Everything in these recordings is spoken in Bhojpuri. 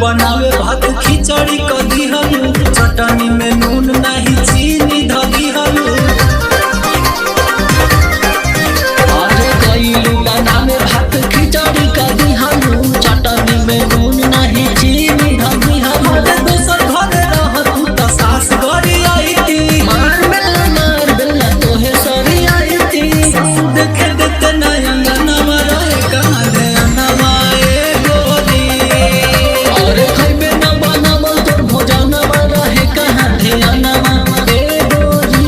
बनावे भात खिचड़ी कदी हलू चटनी में नून नहीं चीनी धदी हलू। अरे कइलू बनावे भात खिचड़ी कदी हलू चटनी में नून नहीं चीनी धदी हलू। अरे दोसर घरे रहतू त सास घरे आईती मार बेला तोहे सरी आईती। देखे देते नयंगनवा रहे कहाँ रे अनवा ए गोरी। अरे खइबे न बनावल तोर भोजनवा रहे कहाँ ध्यानवा ए गोरी।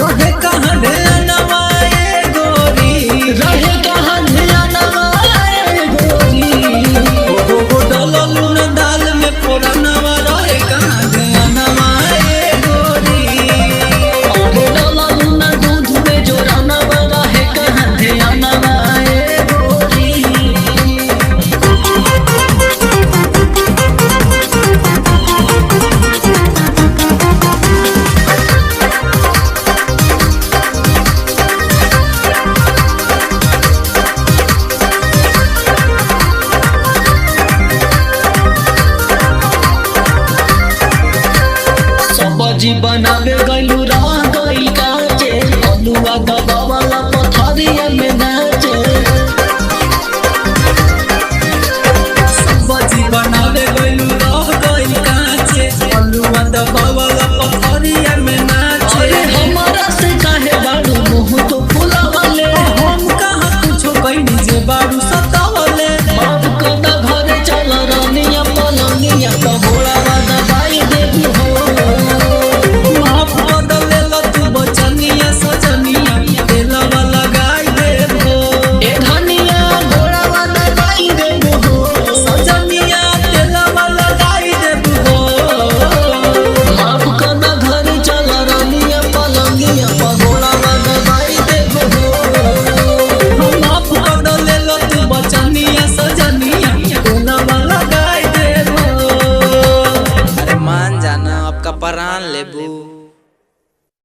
रहे कहाँ रे अनवा ए गोरी। रहे कहाँ ध्यानवा ए गोरी। ओ डललू न दाल में फोरनवा रहे कहाँ रे अनवा ए गोरी। अरे डललू न दूध में जोरनवा रहे कहाँ ध्यानवा ए गोरी। सब्जी बनावे गइलू रह गइल काचे अलुआ दबावला पथरिया में नाचे। सब्जी बनावे गइलू रह गइल काचे अलुआ दबावला पथरिया में नाचे। अरे हमारा से काहे बाड़ू मुँह तो फुलावले। हम कहाँ कुछो कइनी जे बारू सतावले। बाप कदा घरे चल रानिया पलंगिया तो घोड़ावा दबाई देबू हो। माफ बदलेला तू बचनिया सजनिया तेलवा लगाई देबो। ए धनिया घोड़ावा दबाई देबू हो। सजनिया तेलवा लगाई देबो। बाप कदा घरे चल रानिया पलंगिया तो घोड़ावा दबाई देबू हो। माफ बदलेला तू बचनिया सजनिया तेलवा लगाई देबो। अरे मान जाना आपका परान लेबू।